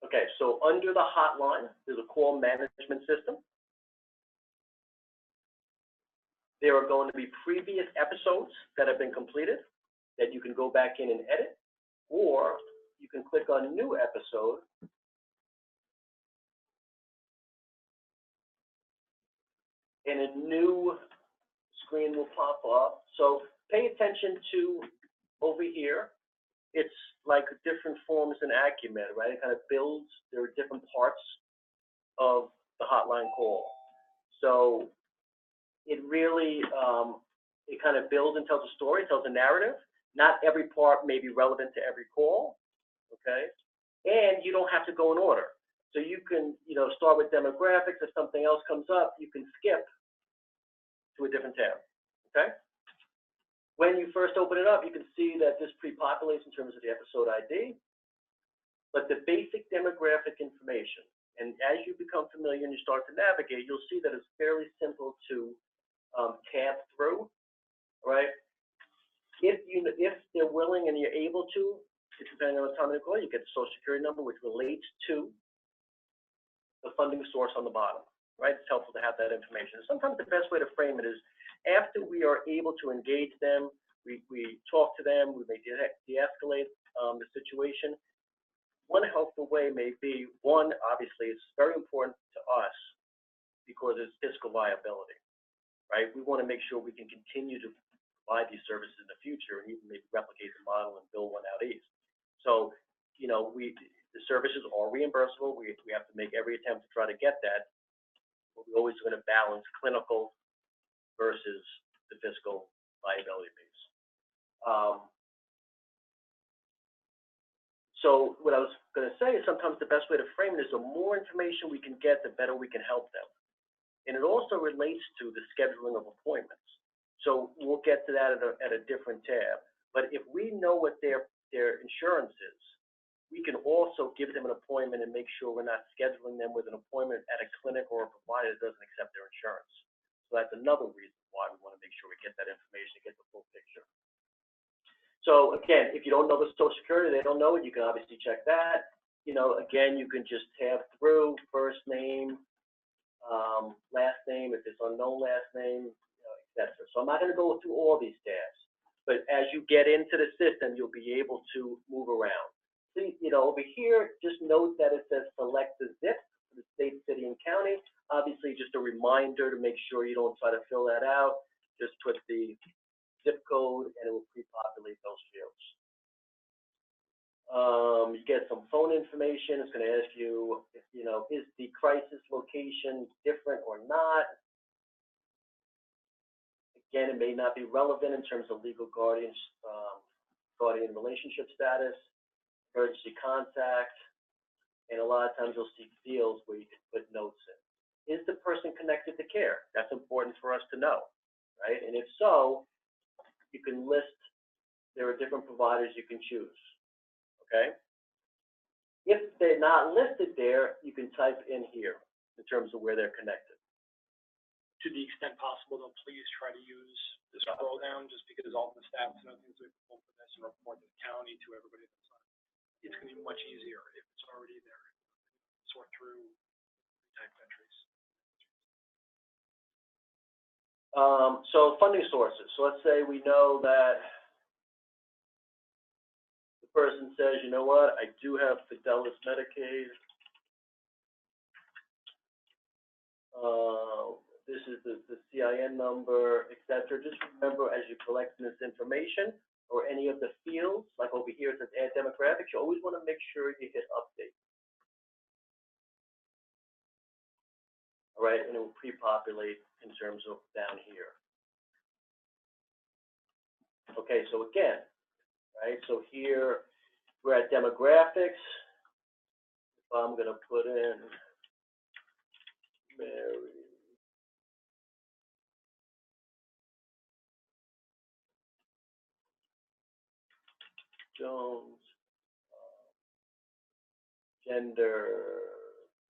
Okay, so under the hotline, there's a call management system. There are going to be previous episodes that have been completed that you can go back in and edit, or you can click on new episode and a new screen will pop up. So pay attention to over here. It's like different forms in Acumen, right? It kind of builds, there are different parts of the hotline call. So it really, it kind of builds and tells a story, tells a narrative. Not every part may be relevant to every call, okay? And you don't have to go in order. So you can, start with demographics. If something else comes up, you can skip to a different tab, okay? When you first open it up, you can see that this pre-populates in terms of the episode ID, but the basic demographic information. And as you become familiar and you start to navigate, you'll see that it's fairly simple to tab through, right? If they're willing and you're able to, depending on the time of the call, you get the Social Security number, which relates to the funding source on the bottom, right? It's helpful to have that information. Sometimes the best way to frame it is after we are able to engage them, we talk to them, we may de-escalate the situation. One helpful way may be, one, obviously, it's very important to us because it's fiscal viability, right? We want to make sure we can continue to provide these services in the future and even maybe replicate the model and build one out east. So, the services are reimbursable. We have to make every attempt to try to get that, but we're always going to balance clinical versus the fiscal viability piece. So what I was going to say is sometimes the best way to frame it is the more information we can get, the better we can help them. And it also relates to the scheduling of appointments. So we'll get to that at a different tab. But if we know what their insurance is, we can also give them an appointment and make sure we're not scheduling them with an appointment at a clinic or a provider that doesn't accept their insurance. So that's another reason why we want to make sure we get that information and get the full picture. So again, if you don't know the Social Security, they don't know it, you can obviously check that. Again, you can just tab through first name, last name, if it's unknown last name, etc. So I'm not going to go through all these tabs, but as you get into the system, you'll be able to move around. See, over here, just note that it says select the zip for the state, city, and county. Obviously, just a reminder to make sure you don't try to fill that out. Just put the zip code, and it will pre-populate those fields. You get some phone information. It's going to ask you, is the crisis location different or not? Again, it may not be relevant in terms of legal guardian relationship status, emergency contact, and a lot of times you'll see fields where you can put notes in. Is the person connected to care? That's important for us to know, right? And if so, you can list, there are different providers you can choose, okay? If they're not listed there, you can type in here in terms of where they're connected. To the extent possible, though, please try to use the scroll down, just because all the stats and other things we pull from this and report to the county to everybody that's on it. It's going to be much easier if it's already there. Sort through type entries. So funding sources. So let's say we know that the person says, you know what, I do have Fidelis Medicaid. This is the CIN number, etc. Just remember, as you're collecting this information or any of the fields, like over here it says add demographics, you always want to make sure you hit update. All right, and it will pre-populate in terms of down here. Okay, so again, right, so here we're at demographics. If I'm going to put in Mary Jones, gender,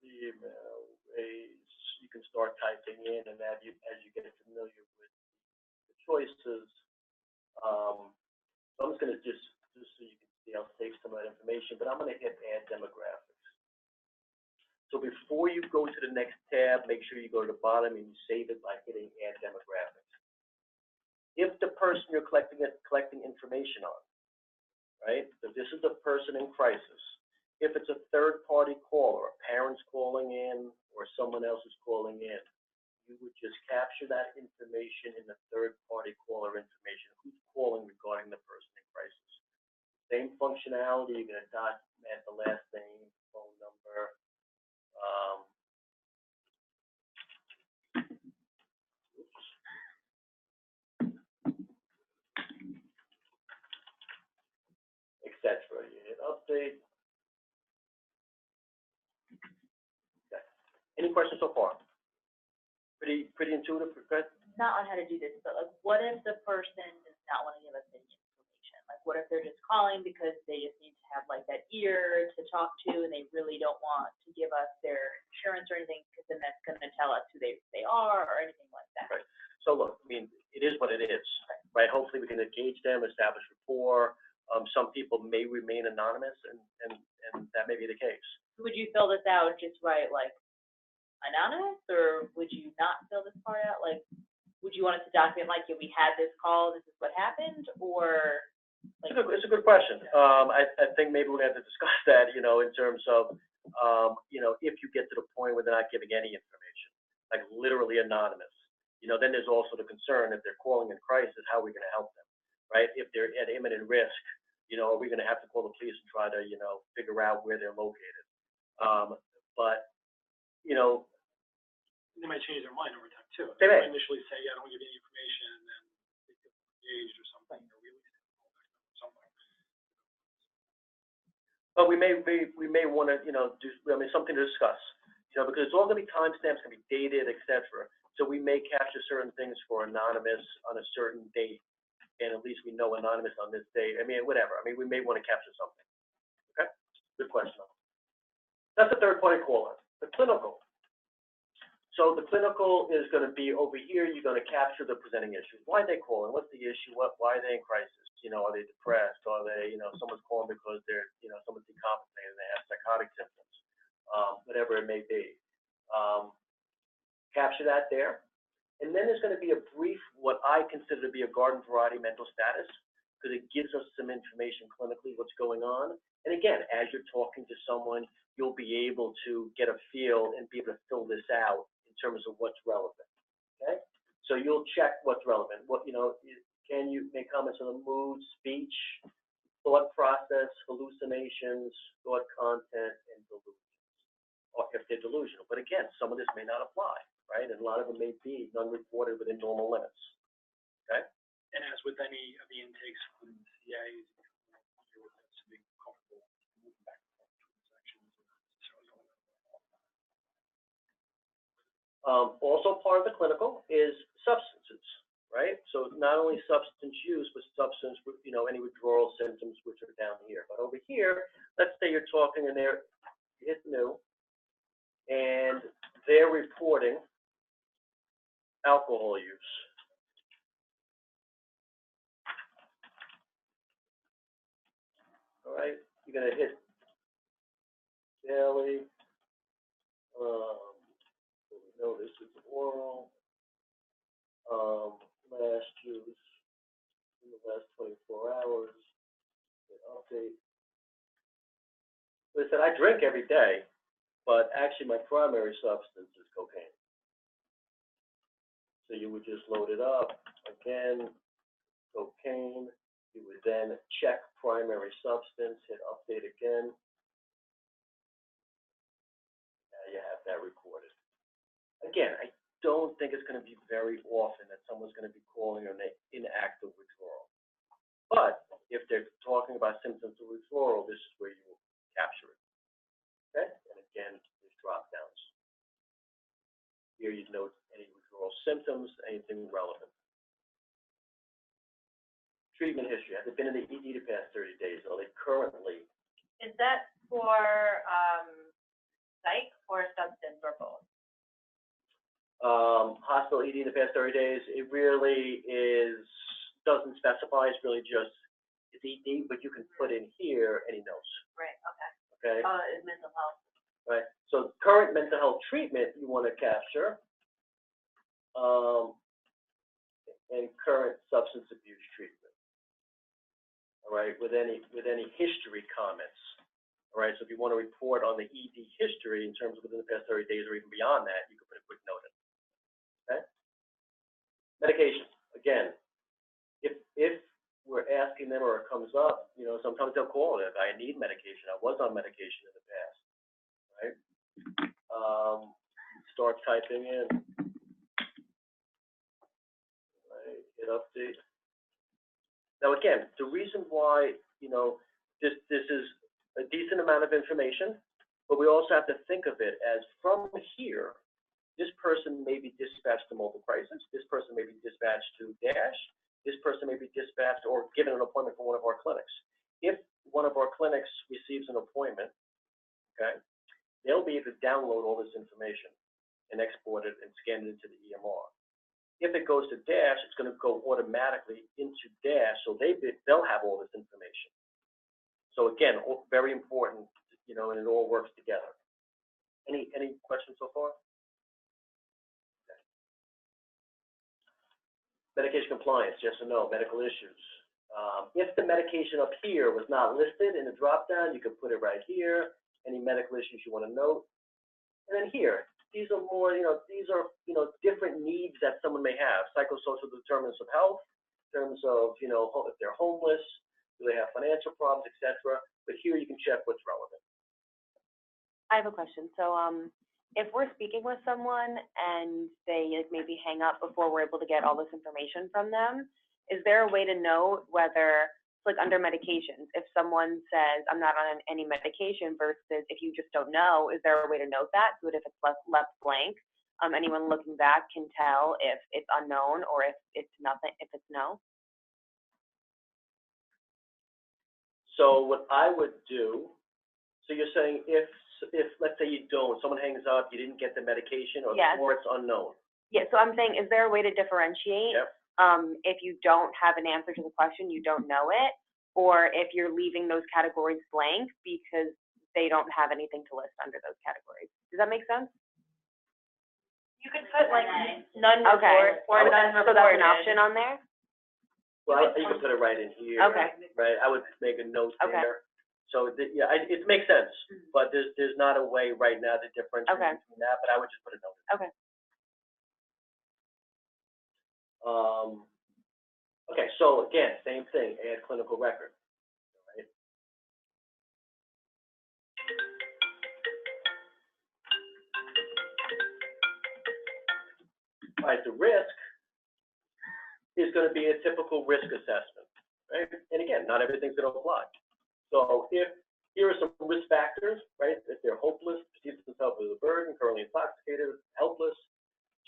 female, race, you can start typing in, and as you get familiar with the choices. So I'm just going to just so you can see, I'll save some of that information, but I'm going to hit add demographics. So before you go to the next tab, make sure you go to the bottom and you save it by hitting Add Demographics. If the person you're collecting information on, right? So this is the person in crisis. If it's a third-party caller, a parent's calling in or someone else is calling in, you would just capture that information in the third-party caller information. Who's calling regarding the person in crisis? Same functionality. You're going to document the last name, phone number. Etc. You hit update. Okay. Any questions so far? Pretty intuitive, good? Not on how to do this, but like, what if the person does not want to give us any information? Like, what if they're just calling because they just need to have like that ear to talk to, and they really don't want to give us their insurance or anything, because then that's going to tell us who they are or anything like that. Right. So look, I mean, it is what it is, right? Hopefully we can engage them, establish rapport. Some people may remain anonymous, and that may be the case. Would you fill this out and just write like anonymous, or would you not fill this part out? Like, would you want us to document like, if we had this call, this is what happened, or like? It's a good question. I think maybe we're going to have to discuss that, in terms of, if you get to the point where they're not giving any information, like literally anonymous, then there's also the concern if they're calling in crisis, how are we going to help them, right? If they're at imminent risk, are we going to have to call the police and try to, figure out where they're located? But, They might change their mind over time too. They may. Initially say, yeah, I don't give you any information, and then they get engaged or something, or release it or something. But we may want to, do, something to discuss, because it's all going to be timestamps, going to be dated, etc. So we may capture certain things for anonymous on a certain date, and at least we know anonymous on this date. Whatever. We may want to capture something. Okay? Good question. That's the third-party caller. The clinical. So the clinical is going to be over here. You're going to capture the presenting issues. Why are they calling? What's the issue? Why are they in crisis? Are they depressed? Are they, someone's calling because they're, someone's decompensating, they have psychotic symptoms, whatever it may be. Capture that there. And then there's going to be a brief, what I consider to be a garden variety mental status, because it gives us some information clinically what's going on. And again, as you're talking to someone, you'll be able to get a feel and be able to fill this out in terms of what's relevant. Okay? So you'll check what's relevant. Can you make comments on the mood, speech, thought process, hallucinations, thought content, and delusions, or if they're delusional. But again, some of this may not apply, right? And a lot of them may be unreported within normal limits. Okay? And as with any of the intakes from the CAs, you're to be comfortable moving back and forth between sections and not necessarily going over. Also part of the clinical is substances, right? So not only substance use, but substance, any withdrawal symptoms, which are down here. But over here, let's say you're talking and they're hit new, and they're reporting alcohol use. All right, you're going to hit daily. No, this is oral. Last use in the last 24 hours. Update. They said I drink every day, but actually my primary substance is cocaine. So you would just load it up again, cocaine. You would then check primary substance, hit update again. Now you have that recorded. Again, I don't think it's going to be very often that someone's going to be calling an inactive withdrawal. But if they're talking about symptoms of withdrawal, this is where you will capture it. Okay? And again, there's drop downs. Here you note any withdrawal symptoms, anything relevant. Treatment history. Have they been in the ED the past 30 days? Are they currently? Is that for psych or substance or both? Hospital ED in the past 30 days, it really doesn't specify, it's really just, it's ED, but you can put in here any notes. Right, okay. Okay? Is mental health. right? So current mental health treatment you want to capture, and current substance abuse treatment, all right, with any history comments, all right? So if you want to report on the ED history in terms of within the past 30 days or even beyond that, you can put a quick note in, okay? Medication, again, if we're asking them or it comes up, you know, sometimes they'll call it, I need medication, I was on medication in the past, right? Start typing in, right, hit update. Now again, the reason why, you know, this is a decent amount of information, but we also have to think of it as from here, this person may be dispatched to mobile crisis, this person may be dispatched to DASH, this person may be dispatched or given an appointment for one of our clinics. If one of our clinics receives an appointment, okay, they'll be able to download all this information and export it and scan it into the EMR. If it goes to DASH, it's going to go automatically into DASH, so they'll have all this information. So again, very important, you know, and it all works together. Any questions so far? Okay. Medication compliance, yes or no? Medical issues. If the medication up here was not listed in the drop-down, you could put it right here. Any medical issues you want to note. And then here, these are more, these are, different needs that someone may have. Psychosocial determinants of health, in terms of, if they're homeless, do they have financial problems, etc. But here you can check what's relevant. I have a question. So, if we're speaking with someone and they maybe hang up before we're able to get all this information from them, is there a way to know whether, under medications, if someone says, I'm not on any medication versus if you just don't know, is there a way to note that so that if it's left blank, anyone looking back can tell if it's unknown or if it's nothing, if it's no? So what I would do, so you're saying if let's say you don't, someone hangs up, you didn't get the medication, or it's unknown. Yeah, so I'm saying, is there a way to differentiate? Yep. If you don't have an answer to the question, you don't know it, or if you're leaving those categories blank because they don't have anything to list under those categories. Does that make sense? You could put none report or none reported. So that's an option on there? Well, you can put it right in here. Okay. Right, I would make a note Okay. there. So it makes sense, but there's not a way right now to differentiate between that, but I would just put a note in. Okay. Okay, so again, same thing, add clinical record, right? All right, the risk is going to be a typical risk assessment, right? And again, not everything's going to apply. So here are some risk factors, right? If they're hopeless, perceives themselves as a burden, currently intoxicated, helpless,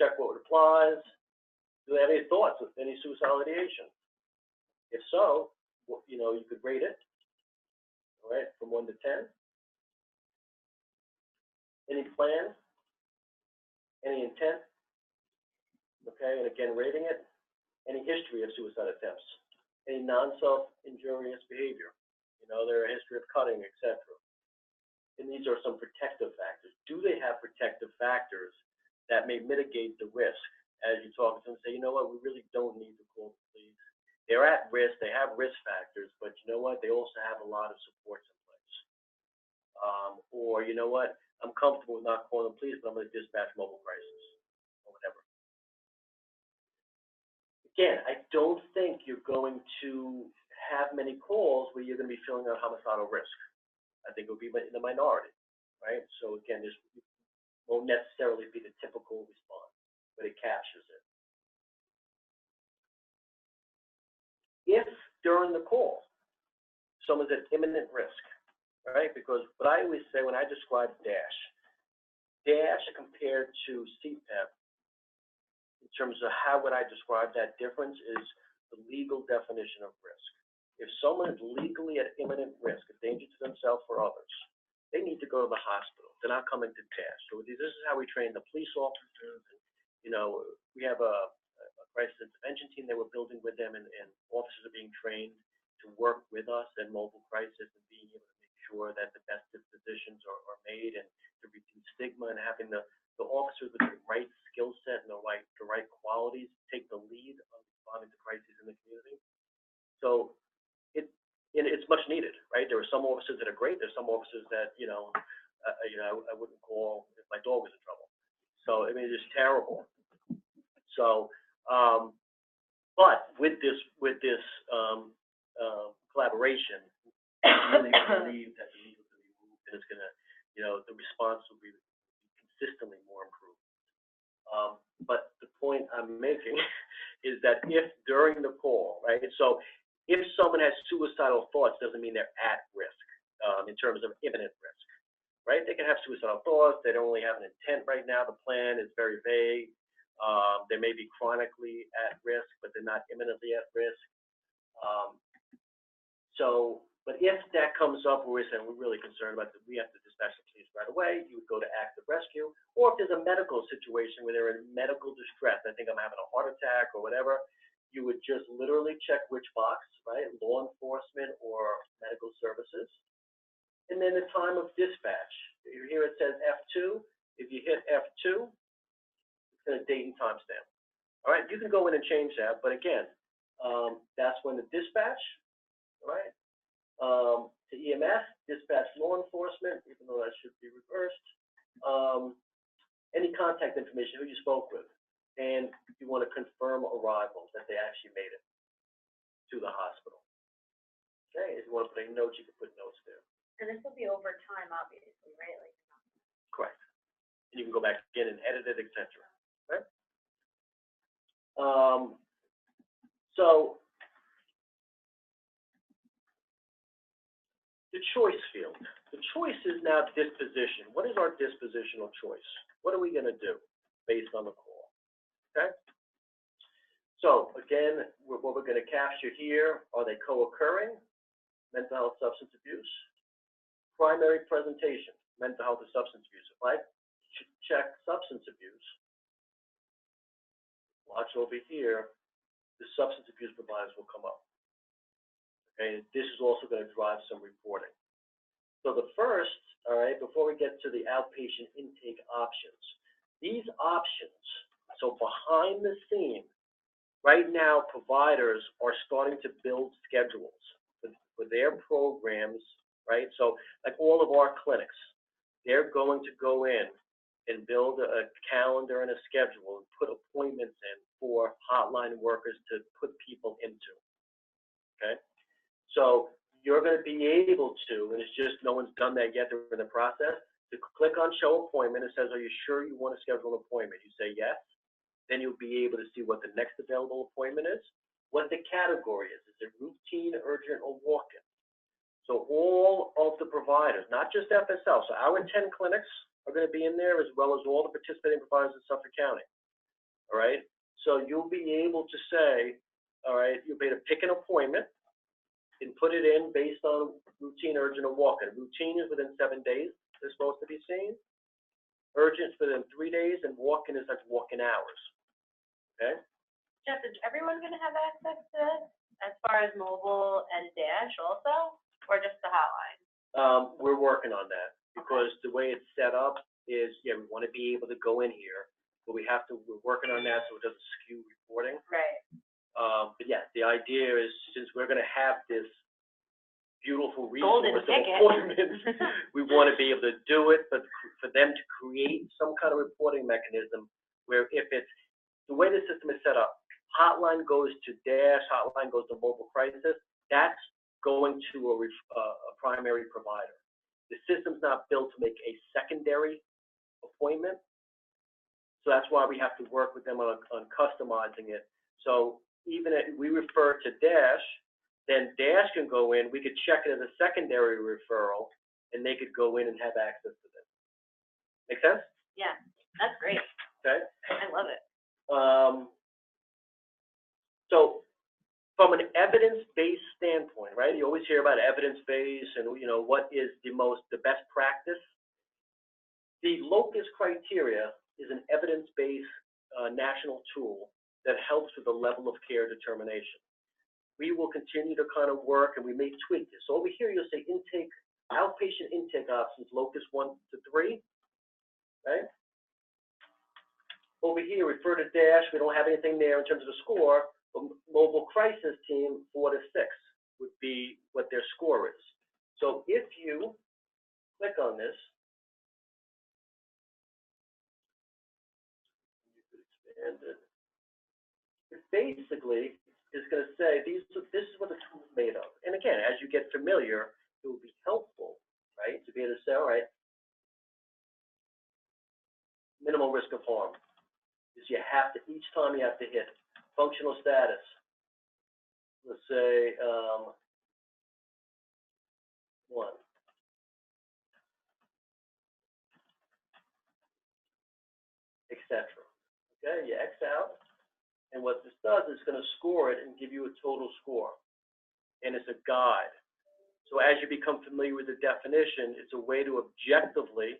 check what applies. Do they have any thoughts of any suicidal ideation? If so, you could rate it, all right, from 1 to 10. Any plans? Any intent? Okay, and again, rating it. Any history of suicide attempts? Any non-self-injurious behavior? Their history of cutting, etc. And these are some protective factors. Do they have protective factors that may mitigate the risk? As you talk to them, say, you know what, we really don't need to call the police. They're at risk, they have risk factors, but you know what, they also have a lot of supports in place. Or you know what, I'm comfortable with not calling the police, but I'm going to dispatch mobile crisis or whatever. Again, I don't think you're going to have many calls where you're going to be filling out homicidal risk. I think it will be in the minority, right? So again, this won't necessarily be the typical response, but it captures it. If during the call, someone's at imminent risk, right? Because what I always say when I describe DASH compared to CPEP, in terms of how would I describe that difference, is the legal definition of risk. If someone is legally at imminent risk, a danger to themselves or others, they need to go to the hospital. They're not coming to DASH. So this is how we train the police officers. We have a crisis intervention team that we're building with them, and officers are being trained to work with us in mobile crisis and being able to make sure that the best dispositions are made and to reduce stigma and having the officers with the right skill set and the right qualities take the lead on responding to crises in the community. So it's much needed, right? There are some officers that are great. There's some officers that, I wouldn't call if my dog was in trouble. So, I mean, it's just terrible. So, but with this collaboration, I really believe that the needle will be moved and it's going to, the response will be consistently more improved. But the point I'm making is that if during the call, right, so if someone has suicidal thoughts, doesn't mean they're at risk in terms of imminent risk, right? They can have suicidal thoughts. They don't really have an intent right now. The plan is very vague. They may be chronically at risk, but they're not imminently at risk. But if that comes up where we're saying we're really concerned about that, we have to dispatch the police right away, you would go to active rescue. Or if there's a medical situation where they're in medical distress, I think I'm having a heart attack or whatever, you would just literally check which box, right? Law enforcement or medical services. And then the time of dispatch. Here it says F2. If you hit F2, it's going to date and timestamp. All right, you can go in and change that, but again, that's when the dispatch, right? To EMS, dispatch law enforcement, even though that should be reversed. Any contact information, who you spoke with, and you want to confirm arrival, that they actually made it to the hospital. Okay, if you want to put any notes, you can put notes there. And this will be over time, obviously, right? Like. Correct. And you can go back again and edit it, etc. Right? So the choice field. The choice is now disposition. What is our dispositional choice? What are we going to do based on the call? Okay? So again, what we're going to capture here, are they co-occurring? Mental health, substance abuse. Primary presentation, mental health or substance abuse. If I check substance abuse, watch over here, the substance abuse providers will come up. Okay, this is also going to drive some reporting. So the first, all right, before we get to the outpatient intake options, these options, so behind the scene, right now providers are starting to build schedules for their programs, right? So like all of our clinics, they're going to go in and build a calendar and a schedule and put appointments in for hotline workers to put people into, okay? So you're going to be able to, and it's just no one's done that yet, they're in the process, to click on show appointment. It says, are you sure you want to schedule an appointment? You say yes. Then you'll be able to see what the next available appointment is, what the category is. Is it routine, urgent, or walk-in? So all of the providers, not just FSL, so our 10 clinics are going to be in there as well as all the participating providers in Suffolk County, all right? So you'll be able to say, all right, you'll be able to pick an appointment and put it in based on routine, urgent, or walk-in. Routine is within 7 days, they're supposed to be seen. Urgent is within 3 days, and walk-in is like walk-in hours, okay? Jeff, is everyone going to have access to this as far as mobile and Dash also, or just the hotline? We're working on that because the way it's set up is, yeah, we want to be able to go in here, but we're working on that so it doesn't skew reporting. Right. But yeah, the idea is since we're going to have this beautiful Golden resource of ticket. appointments, we want to be able to do it, but for them to create some kind of reporting mechanism where if it's, the way the system is set up, hotline goes to Dash, hotline goes to mobile crisis, that's going to a primary provider. The system's not built to make a secondary appointment, so that's why we have to work with them on customizing it. So even if we refer to Dash, then Dash can go in, we could check it as a secondary referral, and they could go in and have access to this. Make sense? Yeah, that's great. Okay. I love it. So from an evidence-based standpoint, right? You always hear about evidence-based and, you know, what is the best practice. The locus criteria is an evidence-based national tool that helps with the level of care determination. We will continue to kind of work, and we may tweak this. So over here, you'll say intake outpatient intake options, locus 1 to 3, right? Over here, refer to dash, we don't have anything there in terms of a score, but mobile crisis team 4 to 6 would be what their score is. So if you click on this, you could expand it. It basically is going to say this is what the tool is made of. And again, as you get familiar, it will be helpful, right, to be able to say, all right, minimal risk of harm. Is you have to, each time you have to hit functional status. Let's say 1. Etc. Okay, you X out, and what this does is going to score it and give you a total score, and it's a guide. So as you become familiar with the definition, it's a way to objectively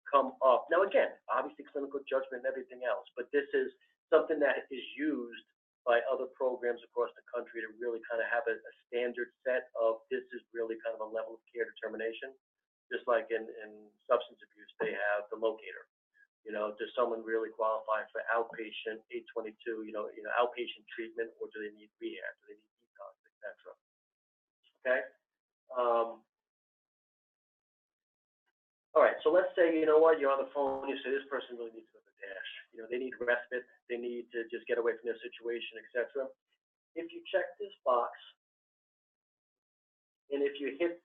come up. Now again, obviously clinical judgment and everything else, but this is something that is used by other programs across the country to really kind of have a standard set of this is really kind of a level of care determination. Just like in substance abuse, they have the locator. You know, does someone really qualify for outpatient 822, outpatient treatment, or do they need rehab? Do they need detox, etc.? Okay. All right. So let's say, you know what, you're on the phone. You say this person really needs to go to dash. You know, they need respite. They need to just get away from their situation, etc. If you check this box, and if you hit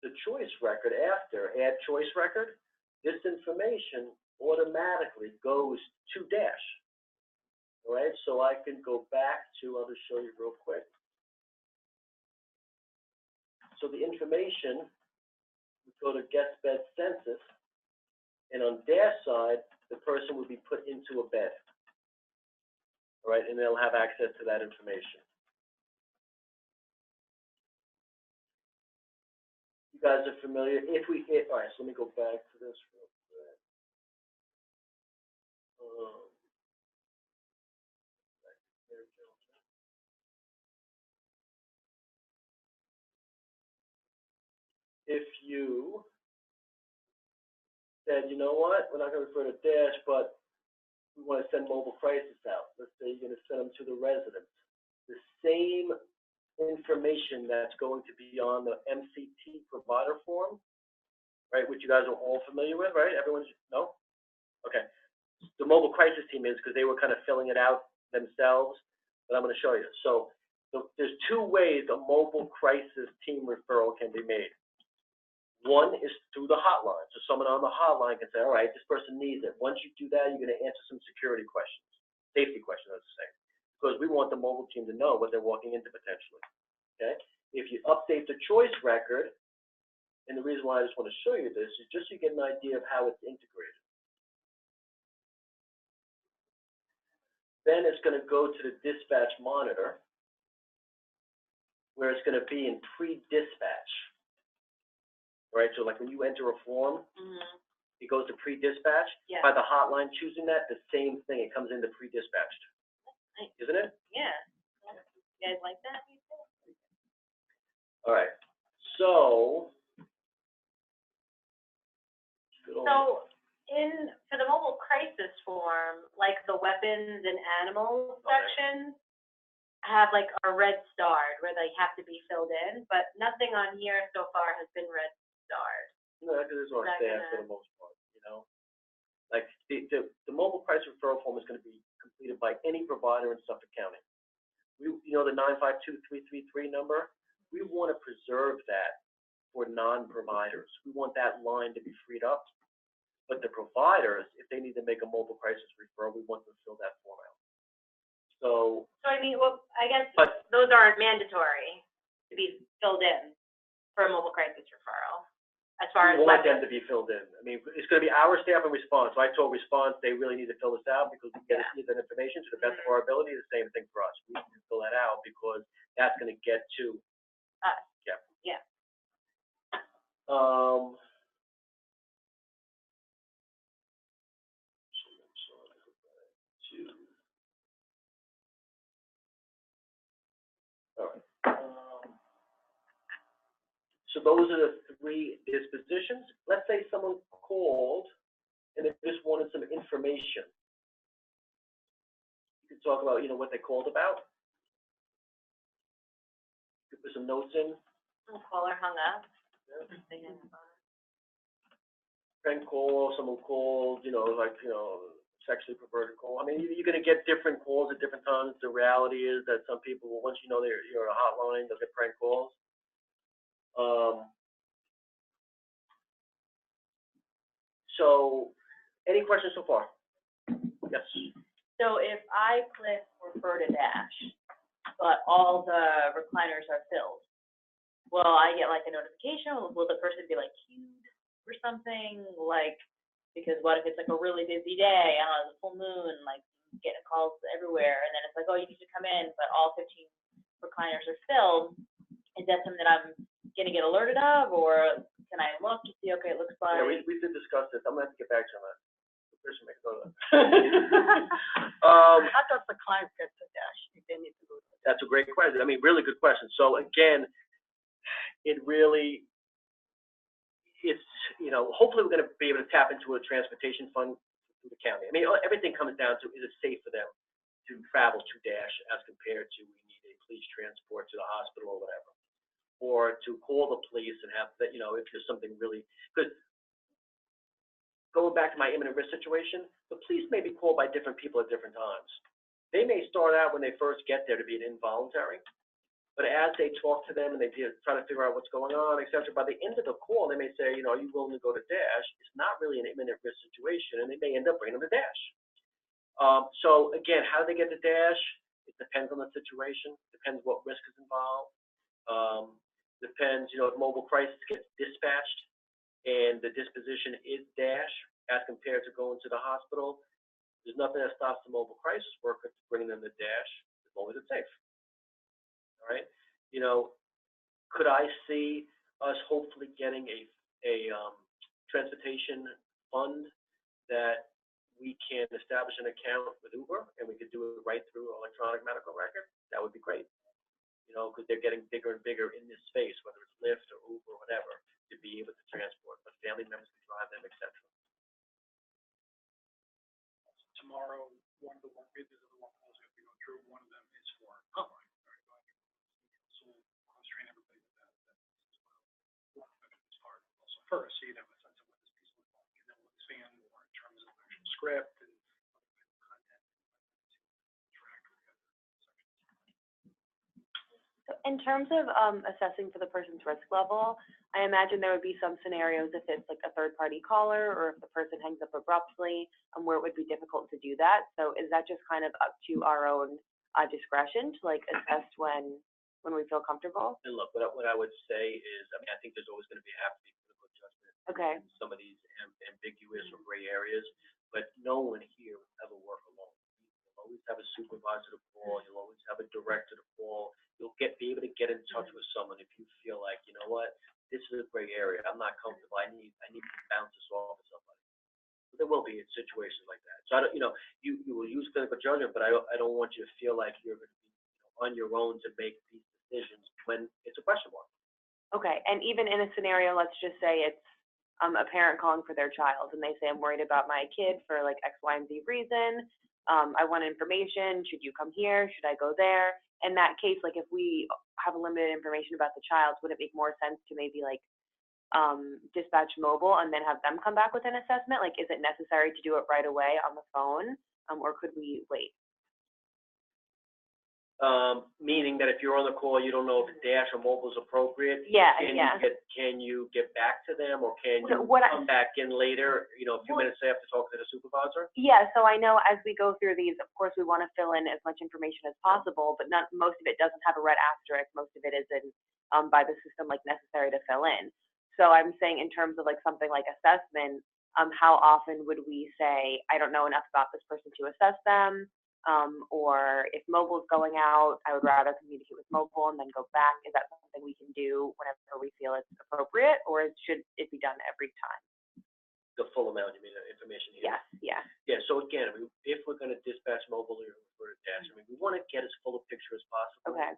the choice record after add choice record, this information automatically goes to dash. All right, so I can go back to, I'll just show you real quick. So the information would go to guest bed census, and on dash side, the person would be put into a bed. All right, and they'll have access to that information. You guys are familiar. If we hit, all right, so let me go back to this real quick. If you said, you know what, we're not going to refer to dash, but we want to send mobile crisis out. Let's say you're going to send them to the residents. The same information that's going to be on the MCT provider form, right, which you guys are all familiar with, right? Everyone's, no? Okay. The mobile crisis team is because they were kind of filling it out themselves, but I'm going to show you. So there's 2 ways a mobile crisis team referral can be made. One is through the hotline. So someone on the hotline can say, all right, this person needs it. Once you do that, you're going to answer some security questions, safety questions, let's say, because we want the mobile team to know what they're walking into potentially. Okay? If you update the choice record, and the reason why I just want to show you this is just so you get an idea of how it's integrated. Then it's going to go to the dispatch monitor, where it's going to be in pre-dispatch. Right, so like when you enter a form, it goes to pre-dispatch. Yeah. By the hotline choosing that, the same thing, it comes into pre-dispatched. Nice. Isn't it? Yeah. You guys like that? All right. So for the mobile crisis form, like the weapons and animals section have like a red starred where they have to be filled in, but nothing on here so far has been red starred. no, because it's on staff for the most part, you know. Like the mobile crisis referral form is going to be completed by any provider in Suffolk County. You know the 952-333 number? We want to preserve that for non-providers. We want that line to be freed up. But the providers, if they need to make a mobile crisis referral, we want them to fill that form out. So I mean, well, I guess those aren't mandatory to be filled in for a mobile crisis referral. As far as we want them to be filled in. I mean, it's going to be our staff and response. So I told response they really need to fill this out because we need that information to the best of our ability. The same thing for us. We need to fill that out because that's going to get to us. Yeah. Yeah. All right. So those are the three dispositions. Let's say someone called and they just wanted some information. You could talk about, what they called about. You could put some notes in. The caller hung up. Yeah. They hung up. Prank call, someone called, sexually perverted call. I mean, you're going to get different calls at different times. The reality is that some people, once you know you're on a hotline, they'll get prank calls. So, any questions so far? Yes. So if I click refer to Dash, but all the recliners are filled, will I get like a notification? Will the person be like queued or something? Like, because what if it's like a really busy day, I don't know, it's a full moon, like getting calls everywhere, and then it's like, oh, you need to come in, but all 15 recliners are filled. Is that something that I'm gonna get alerted of, or can I look to see, okay, it looks like. Yeah, we did discuss this. I'm going to have to get back to you on that. The person makes note of that. How does the client get to Dash if they need to go to Dash? That's a great question. I mean, really good question. So again, it really, it's, hopefully we're going to be able to tap into a transportation fund through the county. I mean, everything comes down to, is it safe for them to travel to Dash as compared to we need a police transport to the hospital or whatever, or to call the police and have that, if there's something really, because going back to my imminent risk situation, the police may be called by different people at different times. They may start out when they first get there to be an involuntary, but as they talk to them and they try to figure out what's going on, et cetera, by the end of the call, they may say, are you willing to go to Dash? It's not really an imminent risk situation, and they may end up bringing them to Dash. So again, how do they get to Dash? It depends on the situation, depends what risk is involved. Depends, if mobile crisis gets dispatched and the disposition is Dash as compared to going to the hospital, there's nothing that stops the mobile crisis worker from bringing them to Dash as long as it's safe. All right? Could I see us hopefully getting a transportation fund that we can establish an account with Uber and we could do it right through electronic medical record? That would be great. Because they're getting bigger and bigger in this space, whether it's Lyft or Uber or whatever, to be able to transport, but family members can drive them, etc. Tomorrow, one of the workplaces of the one calls we have to go through, one of them is for hotline. So I'll train everybody with that as well. This part also first, so you have a sense of what this piece looks like, and then we'll expand more in terms of actual script and content to interact with the other sections. So in terms of assessing for the person's risk level, I imagine there would be some scenarios if it's like a third-party caller or if the person hangs up abruptly, where it would be difficult to do that. So is that just kind of up to our own discretion to like assess when we feel comfortable? And look, what I would say is, I think there's always going to have to be political adjustment Okay. in some of these ambiguous or gray areas, but no one here will ever work alone. You'll always have a supervisor to call. You'll always have a director to call. You'll be able to get in touch with someone if you feel like, this is a gray area. I'm not comfortable. I need to bounce this off of somebody. But there will be situations like that. So you will use clinical judgment, but I don't want you to feel like you're going to be on your own to make these decisions when it's a question mark. Okay, and even in a scenario, let's just say it's a parent calling for their child, and they say, I'm worried about my kid for like X, Y, and Z reason. I want information. Should you come here? Should I go there? In that case, like if we have limited information about the child, would it make more sense to maybe like dispatch mobile and then have them come back with an assessment? Like, is it necessary to do it right away on the phone, or could we wait? Meaning that if you're on the call, you don't know if Dash or mobile is appropriate. Yeah, Can you get back to them, or can you come back in later? A few minutes after talking to the supervisor. Yeah. So I know as we go through these, of course, we want to fill in as much information as possible, but most of it doesn't have a red asterisk. Most of it isn't by the system like necessary to fill in. So I'm saying in terms of like something like assessment, how often would we say, I don't know enough about this person to assess them? Or if mobile's going out, I would rather communicate with mobile and then go back. Is that something we can do whenever we feel it's appropriate, or should it be done every time? The full amount, you mean, of information here? Yes, yeah. Yeah, so again, if we're going to dispatch mobile or refer to Dash, we want to get as full a picture as possible. Okay.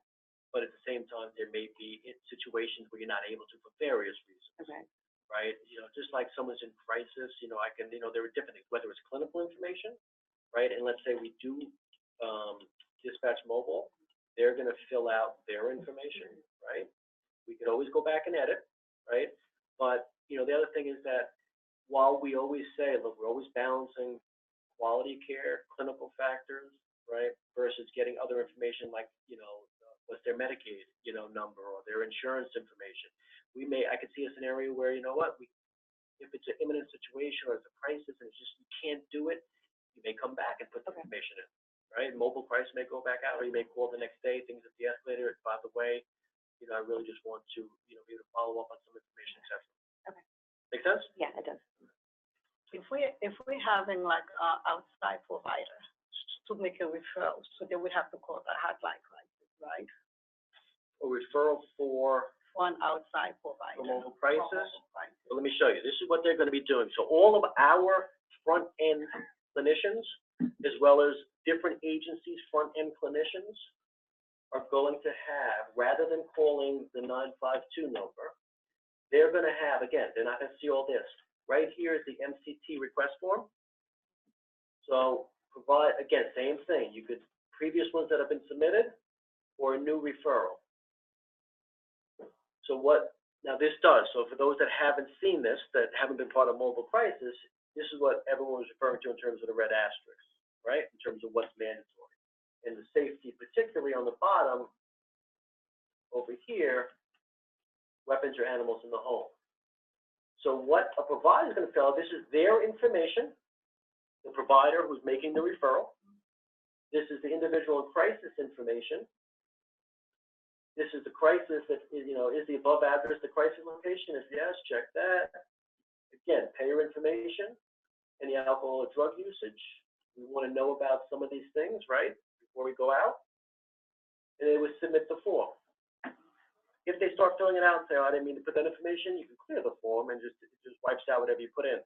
But at the same time, there may be situations situations where you're not able to for various reasons. Okay. Right? Just like someone's in crisis, I can, there are different things, whether it's clinical information, right? And let's say we do dispatch mobile, they're going to fill out their information, right? We could always go back and edit, right? But, the other thing is that while we always say, look, we're always balancing quality care, clinical factors, right, versus getting other information like, what's their Medicaid, number or their insurance information. I could see a scenario where, if it's an imminent situation or it's a crisis and it's just, you can't do it, you may come back and put the information in, right? Mobile crisis may go back out, or you may call the next day, things have de-escalated, by the way, I really just want to, be able to follow up on some information, et cetera. Okay. Make sense? Yeah, it does. If we having like outside provider to make a referral, so they would have to call the hotline crisis, right? A referral for One outside provider. mobile crisis. Mobile crisis. So let me show you. This is what they're going to be doing. So all of our front-end clinicians, as well as different agencies' front-end clinicians, are going to have, rather than calling the 952 number, they're going to have, again, they're not going to see all this. Right here is the MCT request form. So again, same thing. You could, previous ones that have been submitted, or a new referral. So now this does, so for those that haven't seen this, that haven't been part of mobile crisis, this is what everyone was referring to in terms of the red asterisk, right? In terms of what's mandatory. And the safety, particularly on the bottom, over here, weapons or animals in the home. So what a provider is going to fill out, this is their information, the provider who's making the referral. This is the individual crisis information. This is the crisis that, is the above address the crisis location? If yes, check that. Again, payer information, any alcohol or drug usage. We want to know about some of these things, right, before we go out. And they would submit the form. If they start filling it out and say, oh, I didn't mean to put that information, you can clear the form and it just wipes out whatever you put in.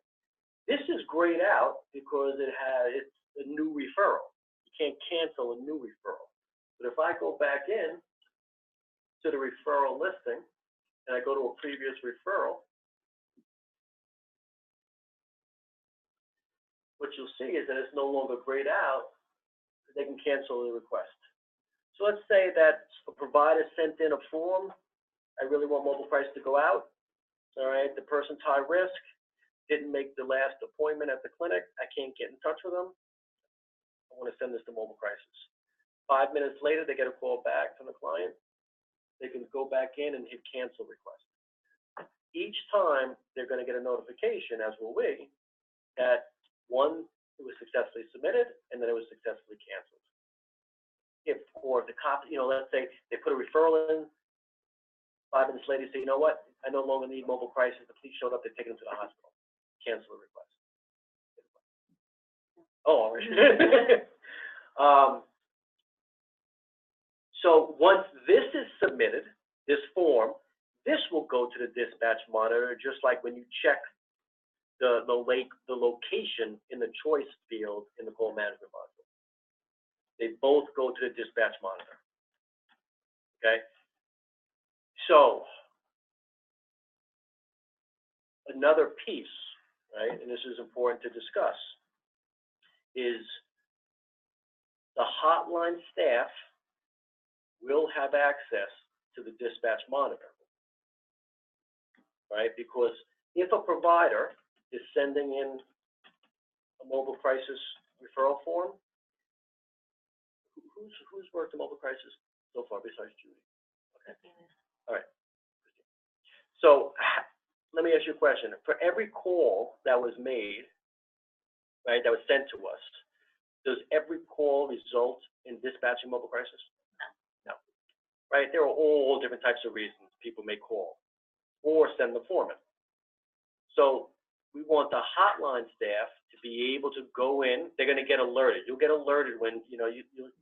This is grayed out because it's a new referral. You can't cancel a new referral. But if I go back in to the referral listing and I go to a previous referral, what you'll see is that it's no longer grayed out. They can cancel the request. So let's say that a provider sent in a form. I really want mobile crisis to go out. All right, the person's high risk, didn't make the last appointment at the clinic. I can't get in touch with them. I want to send this to mobile crisis. 5 minutes later, they get a call back from the client. They can go back in and hit cancel request. Each time, they're going to get a notification, as will we, that one, it was successfully submitted, and then it was successfully canceled. Or if the cop, let's say they put a referral in, 5 minutes later, say, you know what? I no longer need mobile crisis. The police showed up. They're taking them to the hospital. Cancel the request. Oh, all right. So once this is submitted, this form, this will go to the dispatch monitor, just like when you check the location in the choice field in the call management module. They both go to the dispatch monitor. Okay? So, another piece, right, and this is important to discuss, is the hotline staff will have access to the dispatch monitor, right? Because if a provider is sending in a mobile crisis referral form, who's worked a mobile crisis so far besides Judy? Okay. All right. So let me ask you a question. For every call that was made, right, that was sent to us, does every call result in dispatching mobile crisis? No. Right? There are all different types of reasons people may call or send the form in. So we want the hotline staff to be able to go in. They're going to get alerted. You'll get alerted when, you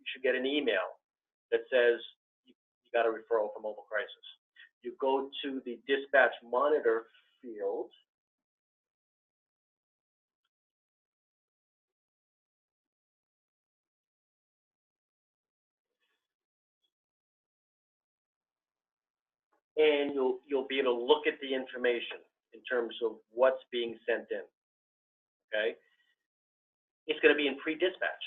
should get an email that says you got a referral for mobile crisis. You go to the dispatch monitor field. and you'll be able to look at the information in terms of what's being sent in, okay? It's gonna be in pre-dispatch.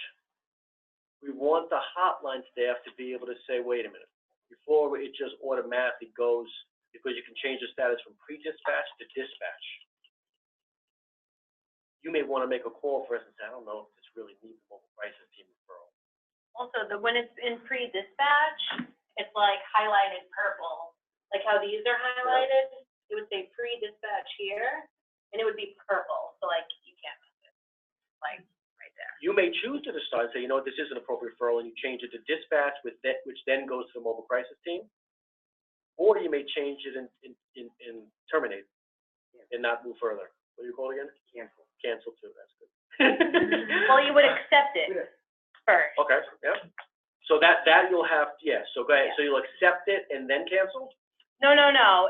We want the hotline staff to be able to say, wait a minute, before it just automatically goes, because you can change the status from pre-dispatch to dispatch. You may want to make a call, for instance, I don't know if this really needs a mobile crisis team referral. Also, when it's in pre-dispatch, it's like highlighted purple, like how these are highlighted. It would say pre-dispatch here, and it would be purple, so like you can't miss it, like right there. You may choose to decide, say, you know what, this is an appropriate referral, and you change it to dispatch, which then goes to the mobile crisis team. Or you may change it in terminate and not move further. What do you call it again? Cancel. Cancel too, that's good. Well, you would accept it first. Okay, yeah. So that you'll have, yeah, so go ahead. So you'll accept it and then cancel? No.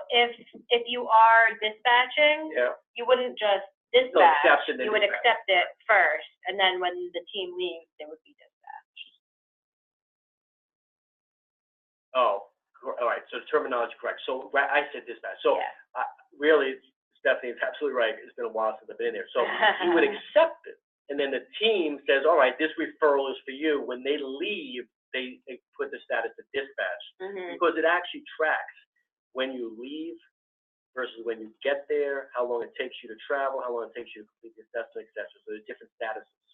If you are dispatching, Yeah. you wouldn't just No, dispatch. accept and then You would dispatch. accept it first, and then when the team leaves, they would be dispatched. Oh, all right, so the terminology is correct. So I said dispatch. So Yeah. really, Stephanie is absolutely right. It's been a while since I've been in there. So you would accept it, and then the team says, all right, this referral is for you. When they leave, they put the status to dispatch, because it actually tracks when you leave versus when you get there, how long it takes you to travel, how long it takes you to complete the assessment, et cetera. So there's different statuses.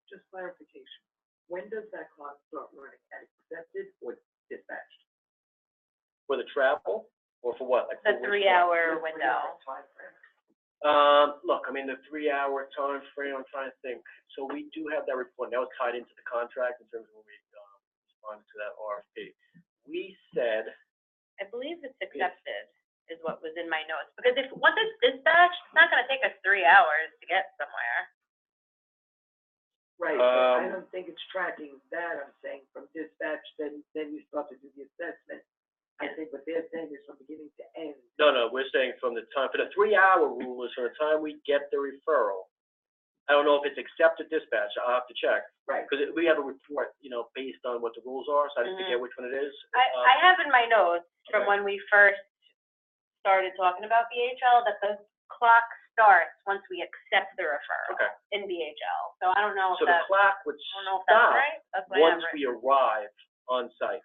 Just clarification, when does that clock start running, at accepted or dispatched? For the travel, or for what? Like The for which 3-hour window. Look, I mean, the 3-hour time frame, I'm trying to think. So we do have that report, that was tied into the contract in terms of when we responded to that RFP. We said, I believe it's accepted, is what was in my notes. Because once it's dispatched, it's not gonna take us 3 hours to get somewhere. Right, but I don't think it's tracking that, I'm saying, from dispatch, then you start to do the assessment. I think what they're saying is from beginning to end. no, we're saying from the time, for the 3-hour rule is from the time we get the referral. I don't know if it's accepted dispatch, I'll have to check. Right. Because we have a report, based on what the rules are, so I didn't forget which one it is. I have in my notes from Okay. when we first started talking about BHL, that the clock starts once we accept the referral Okay. in BHL. So I don't know if So the that's, clock would I don't know if that's stop right. That's what I have once written. we arrive on site,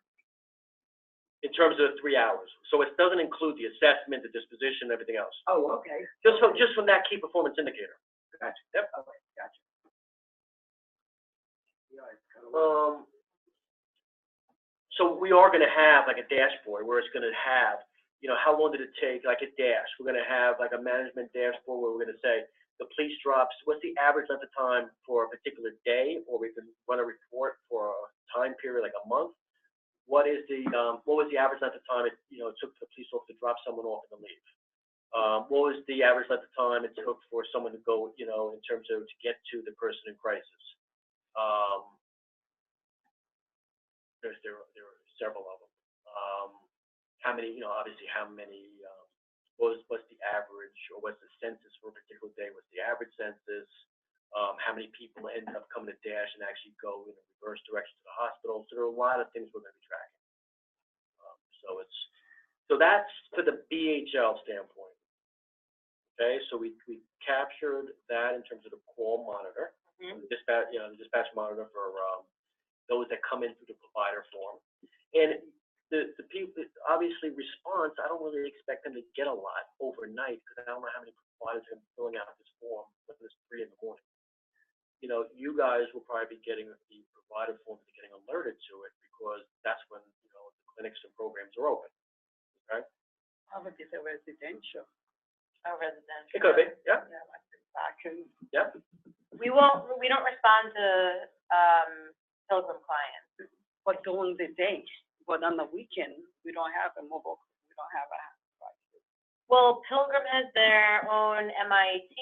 in terms of the 3 hours. So it doesn't include the assessment, the disposition, everything else. Oh, okay. Just from that key performance indicator. Gotcha. Yep. Okay, gotcha. Yeah, it's kind of. So we are gonna have like a dashboard where it's gonna have, how long did it take, like a dash. We're gonna have like a management dashboard where we're gonna say, the police drops, what's the average length of time for a particular day, or we can run a report for a time period, like a month. What was the average length of time it took for the police officer to drop someone off and to leave? What was the average length of time it took for someone to go, in terms of to get to the person in crisis? There are several of them. How many, obviously how many, what's the average, or what's the census for a particular day? What's the average census? How many people end up coming to DASH and actually go in a reverse direction to the hospital? So there are a lot of things we're going to be tracking. So that's for the BHL standpoint. Okay, so we captured that in terms of the call monitor, the dispatch monitor for those that come in through the provider form. And the people, obviously response, I don't really expect them to get a lot overnight, because I don't know how many providers are filling out this form when it's 3 in the morning. You guys will probably be getting the provider form and getting alerted to it, because that's when, the clinics and programs are open, right? How about this, a residential? Oh, residential. It could be, yeah, Yeah, like the back and. yeah. We don't respond to, Pilgrim clients. But during the day, but on the weekend, we don't have a mobile, we don't have a. Well, Pilgrim has their own MIT.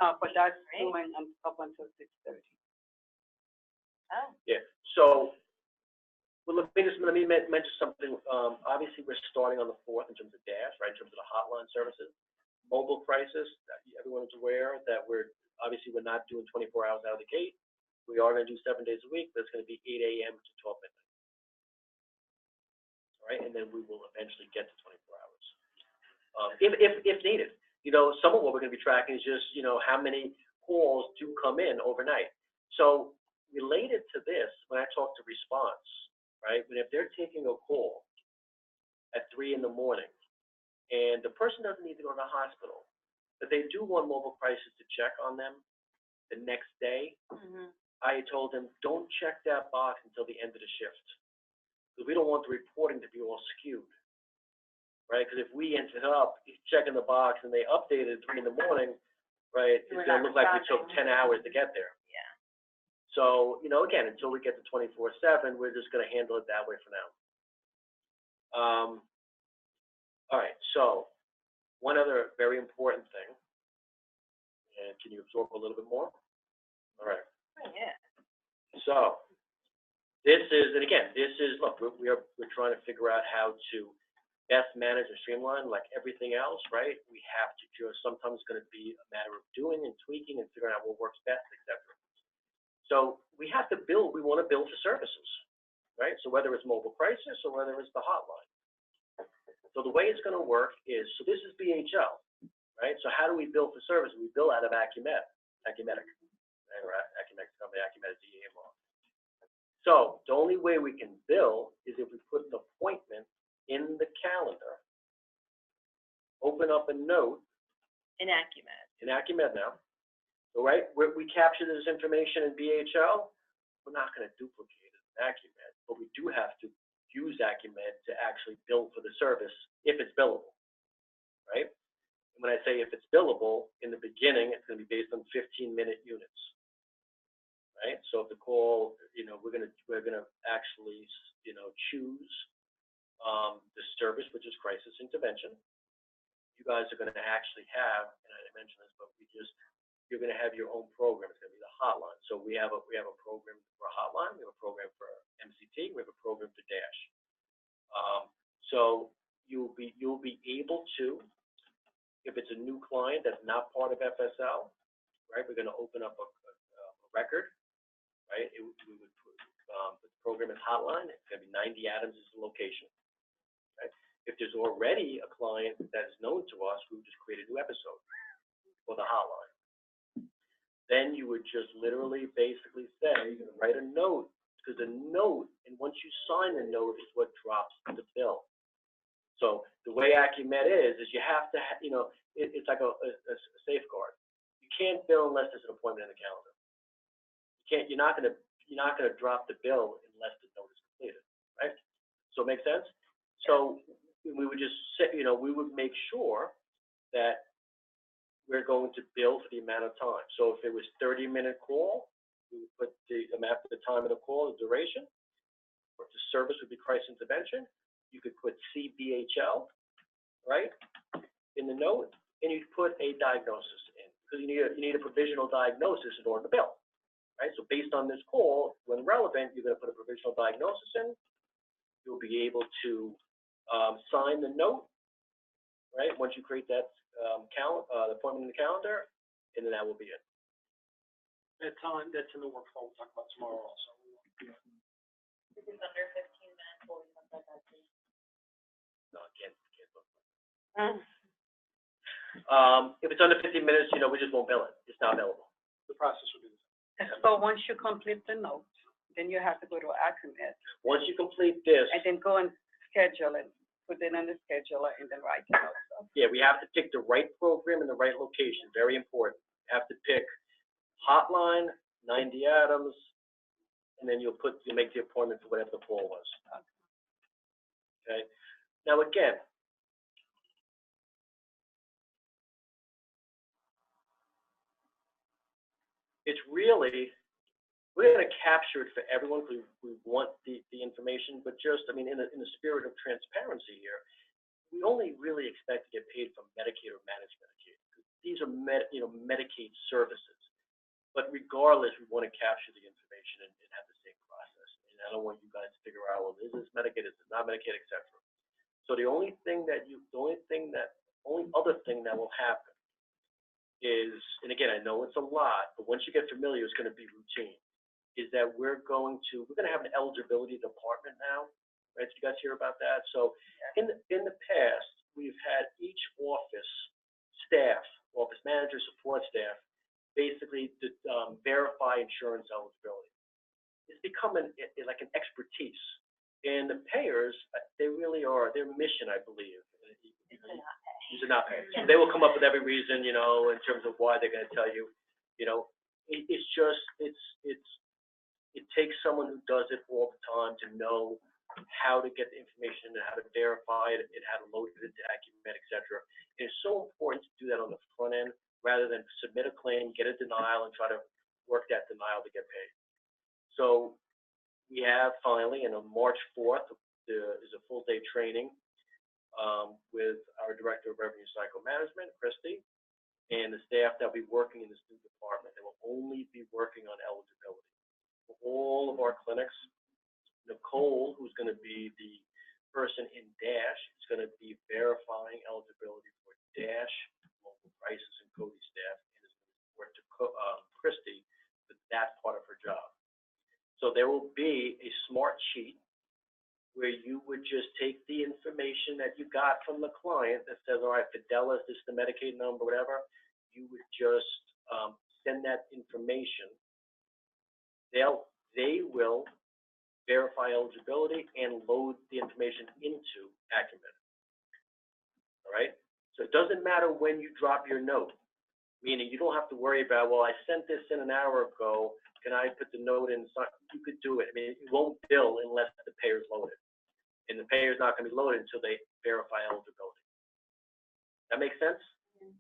No, but that's Right. going up until 6:30. Oh. Yeah, so, well, let me mention something. Obviously, we're starting on the 4th in terms of DASH, right, in terms of the hotline services. Mobile crisis, everyone's aware that we're not doing 24 hours out of the gate. We are going to do 7 days a week, but it's going to be 8 a.m. to 12 midnight. All right, and then we will eventually get to 24 if needed. You know, some of what we're gonna be tracking is just, you know, how many calls do come in overnight. So related to this, when I talk to response, right, when if they're taking a call at 3 in the morning, and the person doesn't need to go to the hospital, but they do want mobile crisis to check on them the next day, I told them, don't check that box until the end of the shift, because we don't want the reporting to be all skewed, right? Because if we ended up checking the box and they updated at 3 in the morning, right, it's going to look like we took 10 hours to get there. Yeah. So, you know, again, until we get to 24/7, we're just going to handle it that way for now. All right, so one other very important thing, and can you absorb a little bit more? All right. Oh, yeah. So this is, and again, this is, look, we're trying to figure out how to best manage and streamline, like everything else, right? We have to just, sometimes it's going to be a matter of doing and tweaking and figuring out what works best, etc. So we have to build, we want to build for services, right? So whether it's mobile crisis or whether it's the hotline. So the way it's going to work is, so this is BHL, right? So how do we build for services? We build out of Acumatic, right? Or Acumatic company, Acumatic DEA law. So the only way we can bill is if we put an appointment in the calendar, open up a note. In Acumen. In Acumen now. So, right, we capture this information in BHL, we're not going to duplicate it in Acumen, but we do have to use Acumen to actually bill for the service if it's billable, right? And when I say if it's billable, in the beginning, it's going to be based on 15-minute units, right? So if the call, you know, we're gonna actually, you know, choose the service, which is crisis intervention. You guys are going to actually have, and I didn't mention this, but you're going to have your own program. It's going to be the hotline. So we have a program for a hotline. We have a program for MCT. We have a program for DASH. So you'll be able to, if it's a new client that's not part of FSL, right? We're going to open up a record, right? We would put the program as hotline. It's going to be 90 Adams is the location. Right? If there's already a client that is known to us, we would just create a new episode for the hotline. Then you would just literally basically say, you're going to write a note, because the note, and once you sign the note, is what drops the bill. So the way Acumen is you have to, you know, it's like a safeguard. You can't bill unless there's an appointment in the calendar. You're not going to drop the bill unless the note is completed, right? So it makes sense? So we would just say, you know, we would make sure that we're going to bill for the amount of time. So if it was 30-minute call, we would put the amount of the time of the call, the duration. Or if the service would be crisis intervention, you could put CBHL, right, in the note, and you'd put a diagnosis in, because you need a provisional diagnosis in order to bill, right? So based on this call, when relevant, you're going to put a provisional diagnosis in. You'll be able to sign the note, right, once you create that the appointment in the calendar, and then that will be it. That's in the workflow we'll talk about tomorrow also. If it's under 15 minutes, we'll be something like that. No, I can't book. If it's under 15 minutes, you know, we just won't bill it. It's not available. The process will be the same. So once you complete the note, then you have to go to Acumen Once you complete this, and then go and schedule it, put it on the scheduler, and then write the note. yeah, we have to pick the right program in the right location. Very important. You have to pick hotline, 90 Adams, and then you'll make the appointment for whatever the call was. Okay. Now again, it's really, we're going to capture it for everyone because we want the information, but just, I mean, in the spirit of transparency here, we only really expect to get paid from Medicaid or managed Medicaid. These are Medicaid services. But regardless, we want to capture the information and have the same process. And I don't want you guys to figure out, well, is this Medicaid, is this not Medicaid, etc. So the only other thing that will happen is, and again, I know it's a lot, but once you get familiar, it's going to be routine, is that we're going to have an eligibility department now, right? Did you guys hear about that? So in the past, we've had each office insurance eligibility. It's become like an expertise. And the payers, they really are, their mission, I believe, is to not pay. So they will come up with every reason, you know, in terms of why they're gonna tell you, you know, it's just, it takes someone who does it all the time to know how to get the information and how to verify it and how to load it into Acumen, et cetera. And it's so important to do that on the front end rather than submit a claim, get a denial, and try to work that denial to get paid. So we have finally, and on March 4th, there is a full-day training with our Director of Revenue Cycle Management, Christy, and the staff that will be working in this new department. They will only be working on eligibility. For all of our clinics, Nicole, who's going to be the person in DASH, is going to be verifying eligibility for DASH, local prices, and Cody staff, and is going to report to Christy for that part of her job. So there will be a smart sheet where you would just take the information that you got from the client that says, all right, Fidelis, this is the Medicaid number, whatever. You would just send that information. They will verify eligibility and load the information into Acumen. All right? So it doesn't matter when you drop your note, meaning you don't have to worry about, well, I sent this in an hour ago. Can I put the note in? You could do it. I mean, it won't bill unless the payer's loaded. And the payer's not going to be loaded until they verify eligibility. That makes sense? Mm-hmm.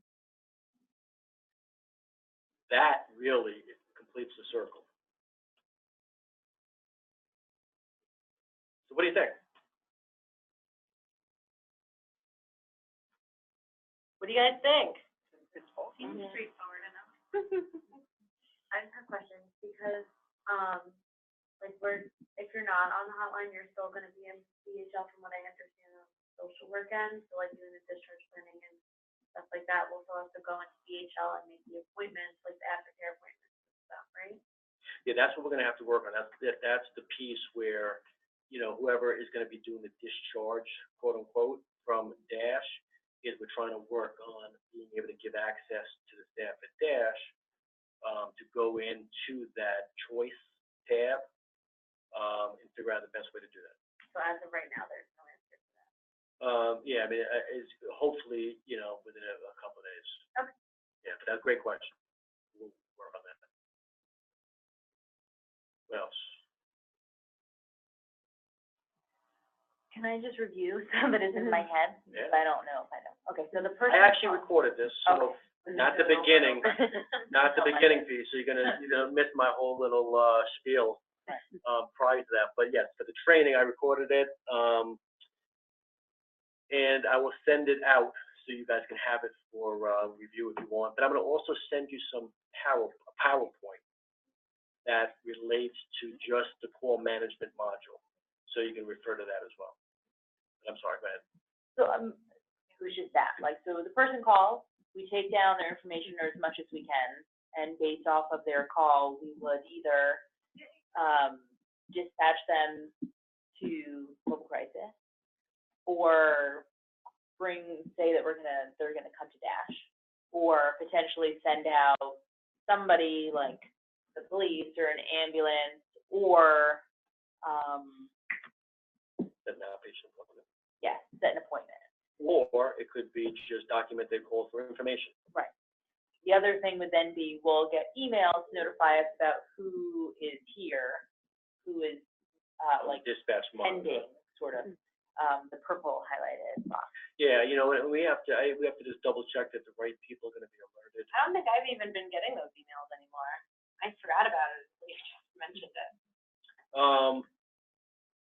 That really completes the circle. So what do you think? What do you guys think? Seems straightforward enough. I just have questions because, like if you're not on the hotline, you're still gonna be in DHL from what I understand on social work end, so like doing the discharge planning and stuff like that, we'll still have to go into DHL and make the appointments, like the aftercare appointments and stuff, right? Yeah, that's what we're gonna have to work on. That's the piece where, you know, whoever is gonna be doing the discharge, quote unquote, from DASH, is we're trying to work on being able to give access to the staff at DASH to go into that choice tab and figure out the best way to do that. So as of right now, there's no answer to that. Yeah, I mean, it's hopefully, you know, within a couple of days. Okay. Yeah, but that's a great question. We'll work on that. What else? Can I just review some that is in my head? Yeah. I don't know if I know. Okay, so the person. I actually recorded this, so not the beginning, not the beginning piece. So you're gonna miss my whole little spiel prior to that. But yes, for the training, I recorded it, and I will send it out so you guys can have it for review if you want. But I'm gonna also send you some PowerPoint that relates to just the call management module, so you can refer to that as well. I'm sorry, go ahead. So it was just that, like, so the person calls, we take down their information or as much as we can, and based off of their call, we would either dispatch them to local crisis, or say that they're gonna come to DASH, or potentially send out somebody like the police or an ambulance, or Set an outpatient appointment. yes, set an appointment. Or it could be just document their call for information. Right. The other thing would then be, we'll get emails to notify us about who is here, who is like Dispatch model. pending, sort of, the purple highlighted box. Yeah, you know, we have to just double check that the right people are going to be alerted. I don't think I've even been getting those emails anymore. I forgot about it, you just mentioned it.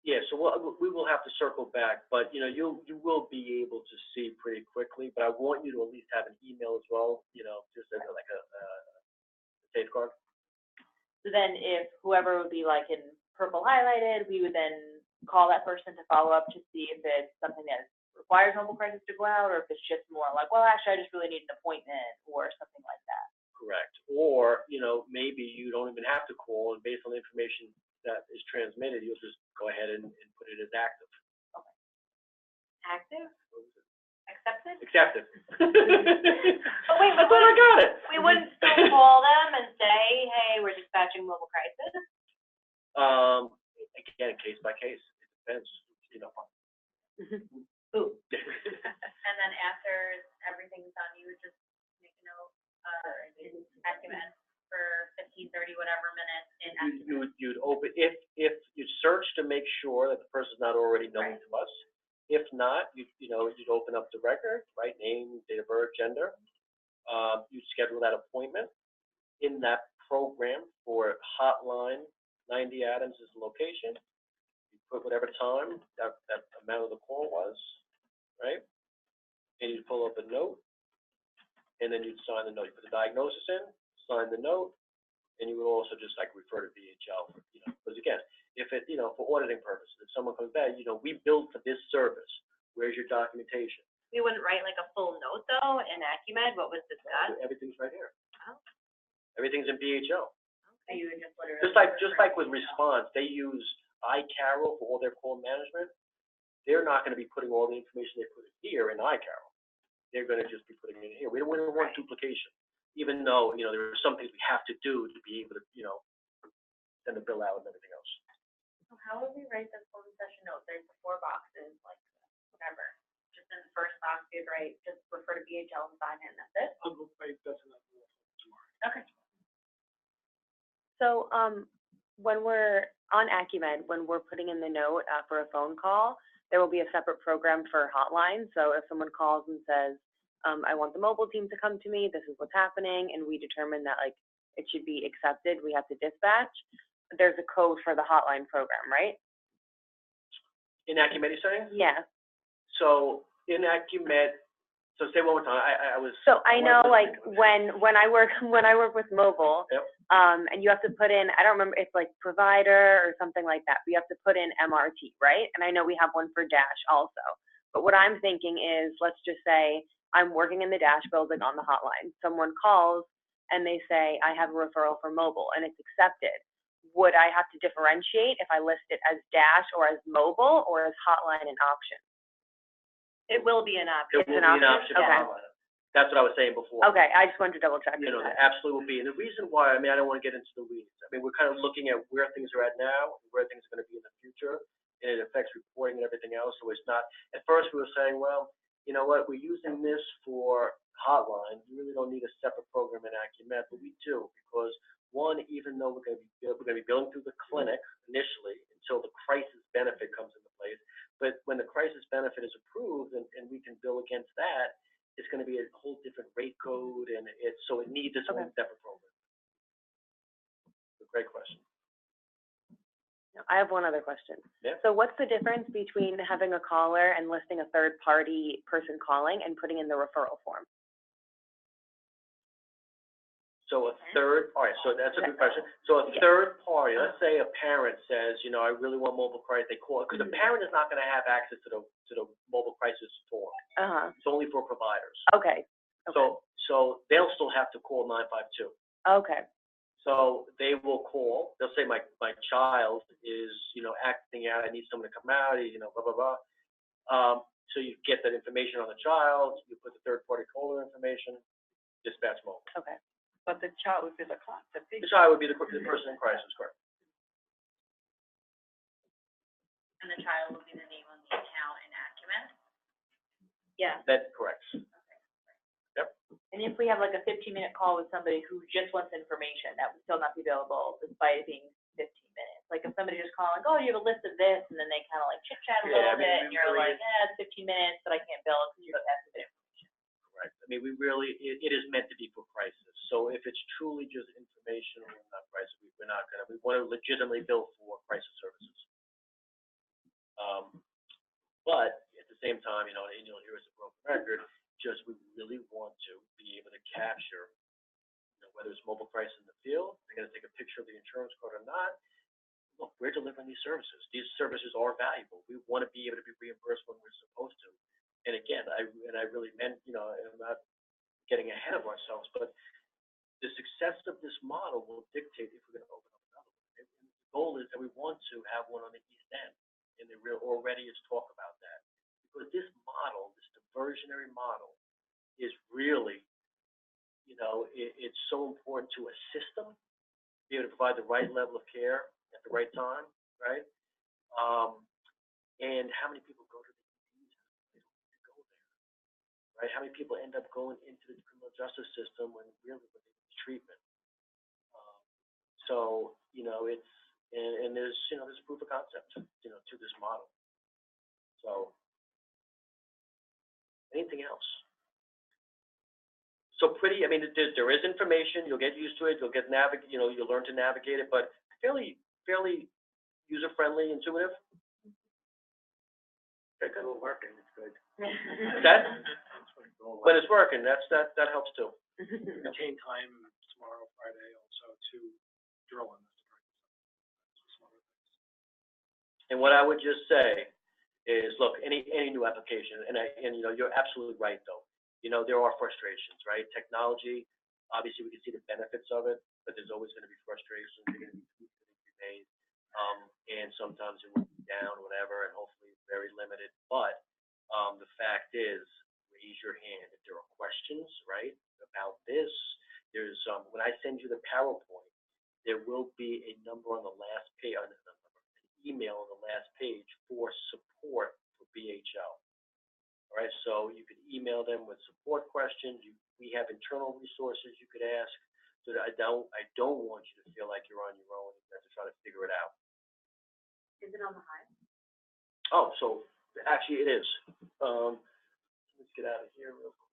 Yeah, so we will have to circle back, but you know, you will be able to see pretty quickly. But I want you to at least have an email as well, you know, just as like a safeguard. So then, if whoever would be like in purple highlighted, we would then call that person to follow up to see if it's something that requires mobile crisis to go out, or if it's just more like, well, actually, I just really need an appointment, or something like that. Correct. Or, you know, maybe you don't even have to call, and based on the information that is transmitted, you'll just go ahead and put it as active. Okay. Active? Accepted? Accepted. Oh, wait, I thought I got it. We wouldn't still call them and say, hey, we're dispatching mobile crisis? Again, case by case, it depends, you know. Ooh. And then after everything's done, you would just make a note, in Acumen for 15, 30, whatever minutes in Acumen. You'd open, if you search to make sure that the person's not already known to us. If not, you'd open up the record, right, name, date of birth, gender. You'd schedule that appointment. In that program for hotline, 90 Adams is the location. You put whatever time that amount of the call was, right? And you'd pull up a note, and then you'd sign the note. You put the diagnosis in, sign the note, and you would also just like refer to VHL, because again, if it, for auditing purposes, if someone comes back, we build for this service. Where's your documentation? We wouldn't write like a full note though in Acumen, what was discussed? Everything's right here. Oh. Everything's in VHL. So you would just literally. Just like with response, they use iCarol for all their call management. They're not going to be putting all the information they put in here in iCarol. They're going to just be putting it in here. We don't want duplication, even though there are some things we have to do to be able to send the bill out and everything else. So how would we write the phone session note? There's the 4 boxes, like whatever. Just in the first box, you'd write just refer to BHL and sign it, and that's it. I'll go write that's enough tomorrow. Okay. So, when we're on Acumen, when we're putting in the note for a phone call, there will be a separate program for hotline. So if someone calls and says, I want the mobile team to come to me, this is what's happening, and we determine that like it should be accepted, we have to dispatch, there's a code for the hotline program, right? In Acumen, you're saying? Yeah. So in Acumen, so say one more time. I was. So I know like when I work with mobile, Yep. And you have to put in, I don't remember, it's like provider or something like that, but you have to put in MRT, right? And I know we have one for Dash also. But what I'm thinking is, let's just say I'm working in the Dash building on the hotline. Someone calls and they say, I have a referral for mobile and it's accepted. Would I have to differentiate if I list it as Dash or as mobile or as hotline and option? It will be an option. It will be an option. Okay. That's what I was saying before. Okay, I just wanted to double check. There absolutely will be. And the reason why, I don't want to get into the weeds. We're kind of looking at where things are at now, where things are going to be in the future, and it affects reporting and everything else. So it's not, at first we were saying, well, you know what, we're using this for hotline. You really don't need a separate program in Acumen, but we do, because one, even though we're going to be billing through the clinic initially until the crisis benefit comes into place, but when the crisis benefit is approved and we can bill against that, it's going to be a whole different rate code, and so it needs its own separate program. Great question. I have one other question. Yeah. So what's the difference between having a caller and listing a third-party person calling and putting in the referral form? So all right, so that's a good question. So a third party, let's say a parent says, I really want mobile crisis, they call it, because the parent is not going to have access to the mobile crisis form. It's only for providers. Okay. So they'll still have to call 952. Okay. So they will call, they'll say my child is, acting out, I need someone to come out, blah, blah, blah. So you get that information on the child, you put the third party caller information, dispatch mobile. Okay. But the child would be the client. The child would be the person in crisis, correct? And the child will be the name on the account in Acumen? Yeah. That's correct. Yep. And if we have like a 15-minute call with somebody who just wants information, that would still not be available despite it being 15 minutes. Like if somebody just calling, oh, you have a list of this, and then they kind of like chit chat a little bit, and you're like, it's 15 minutes, but I can't bill because you just have to bit information. Correct. It is meant to be for crisis. So if it's truly just informational, not crisis, we're not going to, we want to legitimately bill for crisis services. But at the same time, and here is a broken record, just we really want to be able to capture, whether it's mobile crisis in the field, they're going to take a picture of the insurance card or not. Look, we're delivering these services. These services are valuable. We want to be able to be reimbursed when we're supposed to. And again, I really meant, I'm not getting ahead of ourselves, but the success of this model will dictate if we're going to open up another one. And the goal is that we want to have one on the East End, and there already is talk about that. Because this model, this diversionary model, is really, you know, it's so important to assist them, be able to provide the right level of care at the right time, right? And how many people go to the EDs? They don't need to go there, right? How many people end up going into the criminal justice system when really what they need is treatment? So, you know, and there's, you know, there's proof of concept, you know, to this model. So, anything else? So I mean, there is information, you'll get used to it, you'll you know, you'll learn to navigate it, but fairly user-friendly, intuitive. Okay, good. It's working, it's good. That, when it's working, that helps too. Retain time tomorrow, Friday, also to drill in this. Some other things. And what I would just say is, look, any new application, and you know, you're absolutely right though. You know, there are frustrations, right? Technology, obviously we can see the benefits of it, but there's always going to be frustrations. There's going to be tweaks that need to be made, and sometimes it will be down, whatever, and hopefully it's very limited. But the fact is, raise your hand if there are questions, right, about this. There's when I send you the PowerPoint, there will be a number on the last page, an email on the last page for support for BHL. All right, so you could email them with support questions. We have internal resources you could ask. So that I don't want you to feel like you're on your own. You have to try to figure it out. Is it on the Hive? Oh, so actually it is. Let's get out of here real quick.